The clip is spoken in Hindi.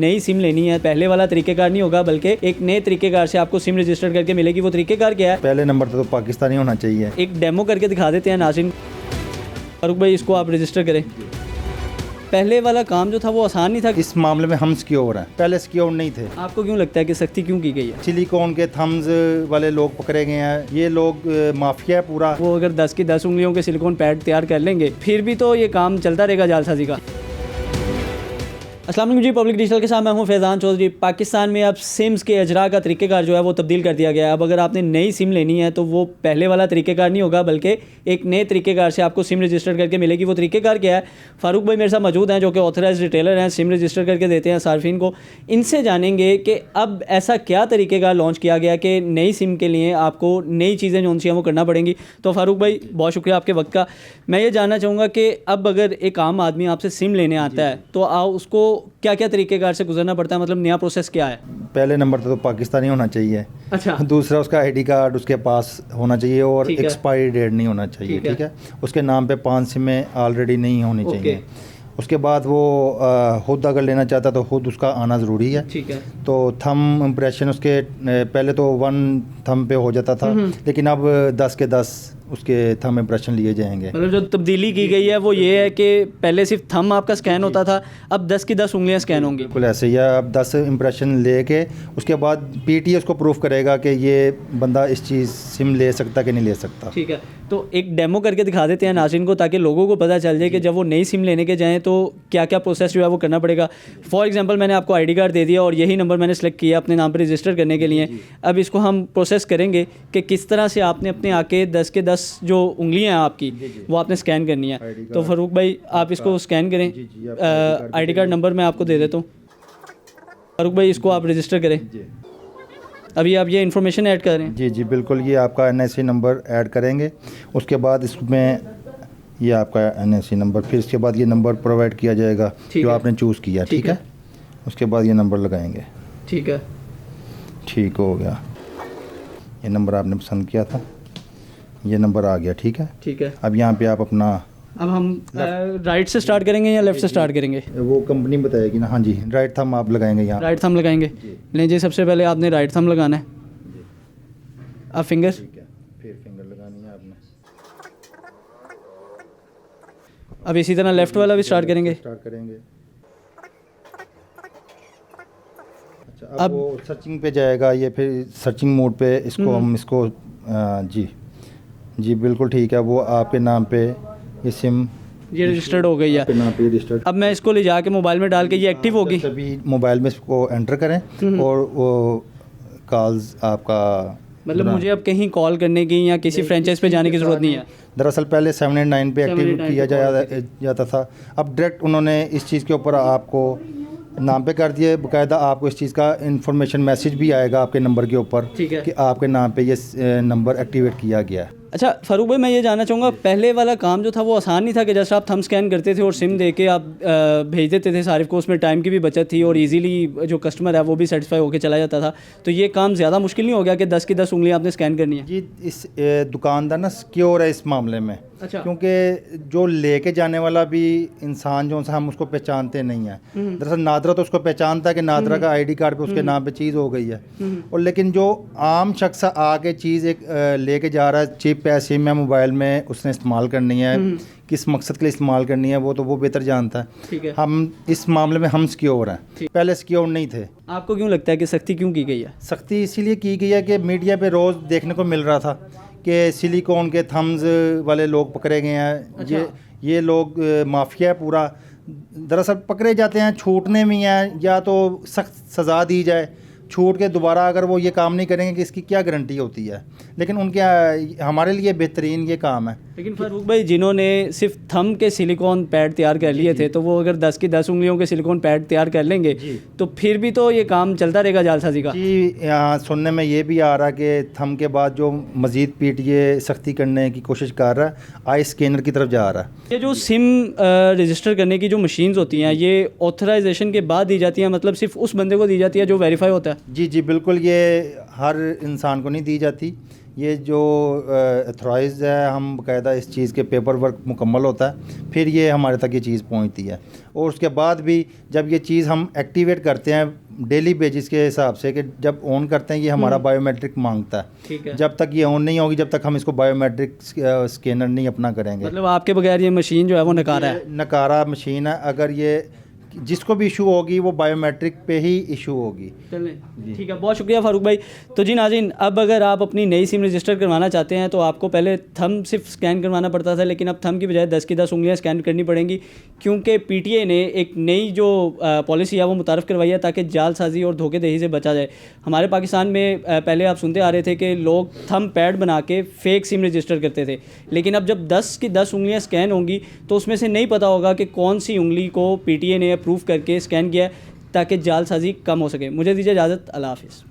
नई सिम लेनी है, पहले वाला तरीकेकार नहीं होगा बल्कि एक नए तरीकेकार से आपको सिम रजिस्टर करके मिलेगी। वो तरीकेकार क्या है? पहले नंबर तो पाकिस्तानी होना चाहिए। एक डेमो करके दिखा देते हैं नाज़रीन। फारूक भाई इसको आप रजिस्टर करें। पहले वाला काम जो था वो आसान नहीं था। इस मामले में हम सिक्योर हैं, पहले सिक्योर नहीं थे। आपको क्यों लगता है कि सख्ती क्यों की गई है? सिलिकॉन के थम्स वाले लोग पकड़े गए हैं, ये लोग माफिया है पूरा। वो अगर 10 की 10 उंगलियों के सिलिकॉन पैड तैयार कर लेंगे फिर भी तो ये काम चलता रहेगा जालसाजी का। अस्सलाम वालेकुम जी, पब्लिक डिजिटल के साथ मैं हूं फैज़ान चौधरी। पाकिस्तान में अब सिम्स के अजरा का तरीक़ेकार जो है वो तब्दील कर दिया गया है। अब अगर आपने नई सिम लेनी है तो वो पहले वाला तरीक़ेकार नहीं होगा बल्कि एक नए तरीक़ेकार से आपको सिम रजिस्टर करके मिलेगी। वो तरीक़ेकार क्या है? फ़ारूक भाई मेरे साथ मौजूद हैं जो कि ऑथराइज्ड रिटेलर हैं, सिम रजिस्टर करके देते हैं सार्फिन को। इनसे जानेंगे कि अब ऐसा क्या तरीक़ेकार लॉन्च किया गया कि नई सिम के लिए आपको नई चीज़ें जो हैं वो करना पड़ेंगी। तो फ़ारूक भाई बहुत शुक्रिया आपके वक्त का। मैं ये जानना चाहूँगा कि अब अगर एक आम आदमी आपसे सिम लेने आता है तो उसको क्या क्या तरीक़ेकार से गुजरना पड़ता है, मतलब नया प्रोसेस क्या है? पहले नंबर तो पाकिस्तानी होना चाहिए। अच्छा। दूसरा उसका आईडी कार्ड उसके पास होना चाहिए और एक्सपायरी डेट नहीं होना चाहिए। ठीक है। उसके नाम पे 5 सिमें ऑलरेडी नहीं होनी चाहिए। उसके बाद वो खुद अगर लेना चाहता तो खुद उसका आना ज़रूरी है। ठीक है। तो थम इम्प्रेशन उसके पहले तो 1 थम पे हो जाता था, लेकिन अब 10 के 10 उसके थम इम्प्रेशन लिए जाएंगे। मतलब जो तब्दीली की गई है वो ये है कि पहले सिर्फ थम आपका स्कैन होता था, अब 10 की 10 उंगलियां स्कैन होंगी। बिल्कुल ऐसे ही है। अब 10 इम्प्रेशन लेके उसके बाद पीटी उसको प्रूफ करेगा कि ये बंदा इस चीज़ सिम ले सकता कि नहीं ले सकता। ठीक है। तो एक डेमो करके दिखा देते हैं नाज़रीन को ताकि लोगों को पता चल जाए कि जब वो नई सिम लेने के जाएँ तो क्या क्या प्रोसेस जो है वो करना पड़ेगा। फॉर एग्जांपल मैंने आपको आईडी कार्ड दे दिया और यही नंबर मैंने सेलेक्ट किया अपने नाम पर रजिस्टर करने के लिए। अब इसको हम प्रोसेस करेंगे कि किस तरह से आपने अपने आके 10 के 10 जो उंगलियां हैं आपकी वो आपने स्कैन करनी है। तो फारूक भाई आप इसको स्कैन करें। आईडी कार्ड नंबर मैं आपको दे देता हूँ। फारूक भाई इसको आप रजिस्टर करें। अभी आप ये इन्फॉर्मेशन ऐड कर रहे हैं? जी जी बिल्कुल। ये आपका NIC नंबर ऐड करेंगे, उसके बाद इसमें ये आपका NIC नंबर, फिर इसके बाद ये नंबर प्रोवाइड किया जाएगा जो आपने चूज़ किया। ठीक है। उसके बाद ये नंबर लगाएंगे। ठीक है। ठीक हो गया। ये नंबर आपने पसंद किया था, ये नंबर आ गया। ठीक है। ठीक है। अब यहाँ पे आप अपना, अब हम राइट से स्टार्ट करेंगे या लेफ़्ट से स्टार्ट करेंगे? वो कंपनी बताएगी ना। हाँ जी, राइट थंब आप लगाएंगे यहाँ। राइट थंब लगाएंगे। नहीं जी, सबसे पहले आपने राइट थंब लगाना है। अब फिंगर। ठीक है। फिर फिंगर लगानी है आपने। अब इसी तरह लेफ़्ट वाला भी स्टार्ट करेंगे। अच्छा, अब वो सर्चिंग पे जाएगा, ये फिर सर्चिंग मोड पे इसको हम इसको जी जी बिल्कुल ठीक है। वो आपके नाम पे ये सिम ये रजिस्टर्ड हो गई है। आपके नाम पे रजिस्टर्ड। अब मैं इसको ले जाके मोबाइल में डाल के ये एक्टिव होगी। तभी मोबाइल में इसको एंटर करें और वो कॉल्स आपका, मतलब मुझे अब कहीं कॉल करने की या किसी फ्रेंचाइज पे जाने की ज़रूरत नहीं है। दरअसल पहले 789 पे एक्टिव किया जाता था। अब डायरेक्ट उन्होंने इस चीज़ के ऊपर आपको नाम पे कर दिए। बाकायदा आपको इस चीज़ का इन्फॉर्मेशन मैसेज भी आएगा आपके नंबर के ऊपर कि आपके नाम पे ये नंबर एक्टिवेट किया गया है। अच्छा फारूक भाई, मैं ये जानना चाहूँगा, पहले वाला काम जो था वो आसान नहीं था कि जैसे आप थंब स्कैन करते थे और सिम दे के आप भेज देते थे सारिफ को, उसमें टाइम की भी बचत थी और इजीली जो कस्टमर है वो भी सेटिस्फाई होकर चला जाता था। तो ये काम ज़्यादा मुश्किल नहीं हो गया कि 10 की 10 उंगलियाँ आपने स्कैन करनी है? जी, इस दुकानदार ना सिक्योर है इस मामले में। अच्छा। क्योंकि जो लेके जाने वाला भी इंसान जो हम उसको पहचानते नहीं है। दरअसल नादरा तो उसको पहचानता है कि नादरा का आईडी कार्ड पे उसके नाम पे चीज़ हो गई है, और लेकिन जो आम शख्स आके चीज़ एक लेके जा रहा है, चिप है, सिम है, मोबाइल में उसने इस्तेमाल करनी है, किस मकसद के लिए इस्तेमाल करनी है वो तो वो बेहतर जानता है। ठीक है। हम इस मामले में हम सिक्योर हैं, पहले सिक्योर नहीं थे। आपको क्यों लगता है कि सख्ती क्यों की गई है? सख्ती इसीलिए की गई है कि मीडिया पे रोज़ देखने को मिल रहा था कि सिलिकॉन के थम्स वाले लोग पकड़े गए हैं। अच्छा। ये लोग माफिया है पूरा। दरअसल पकड़े जाते हैं, छूटने में हैं, या तो सख्त सज़ा दी जाए, छूट के दोबारा अगर वो ये काम नहीं करेंगे कि इसकी क्या गारंटी होती है। लेकिन उनके हमारे लिए बेहतरीन ये काम है। लेकिन फारूक भाई, जिन्होंने सिर्फ थंब के सिलिकॉन पैड तैयार कर लिए थे तो वो अगर 10 की 10 उंगलियों के सिलिकॉन पैड तैयार कर लेंगे तो फिर भी तो ये काम चलता रहेगा जालसाजी का। जी, यहाँ सुनने में ये भी आ रहा है कि थंब के बाद जो मज़ीद पीटीए सख्ती करने की कोशिश कर रहा है, आई स्कैनर की तरफ जा रहा है। ये जो सिम रजिस्टर करने की जो मशीन्स होती हैं ये ऑथराइजेशन के बाद दी जाती हैं, मतलब सिर्फ उस बंदे को दी जाती है जो वेरीफाई होता है? जी जी बिल्कुल। ये हर इंसान को नहीं दी जाती, ये जो अथॉराइज्ड है, हम बाकायदा इस चीज़ के पेपर वर्क मुकम्मल होता है, फिर ये हमारे तक ये चीज़ पहुंचती है। और उसके बाद भी जब ये चीज़ हम एक्टिवेट करते हैं डेली बेसिस के हिसाब से, कि जब ऑन करते हैं ये हमारा बायोमेट्रिक मांगता है। ठीक है। जब तक ये ऑन नहीं होगी, जब तक हम इसको बायोमेट्रिक स्कैनर नहीं अपना करेंगे। मतलब आपके बगैर ये मशीन जो है वो नकारा है। नकारा मशीन है, अगर ये जिसको भी इशू होगी वो बायोमेट्रिक पे ही इशू होगी। चलें, ठीक है, बहुत शुक्रिया फारूक भाई। तो जी नाज़रीन, अब अगर आप अपनी नई सिम रजिस्टर करवाना चाहते हैं तो आपको पहले थंब सिर्फ स्कैन करवाना पड़ता था, लेकिन अब थंब की बजाय 10 की 10 उंगलियां स्कैन करनी पड़ेंगी, क्योंकि पीटीए ने एक नई जो पॉलिसी है वो मुतारफ़ करवाई है ताकि जालसाजी और धोखेदही से बचा जाए। हमारे पाकिस्तान में पहले आप सुनते आ रहे थे कि लोग थंब पैड बना के फ़ेक सिम रजिस्टर करते थे, लेकिन अब जब 10 की 10 उंगलियाँ स्कैन होंगी तो उसमें से नहीं पता होगा कि कौन सी उंगली को पीटीए ने अप्रूव करके स्कैन किया है, ताकि जालसाजी कम हो सके। मुझे दीजिए इजाज़त, अल्लाह हाफ़िज़।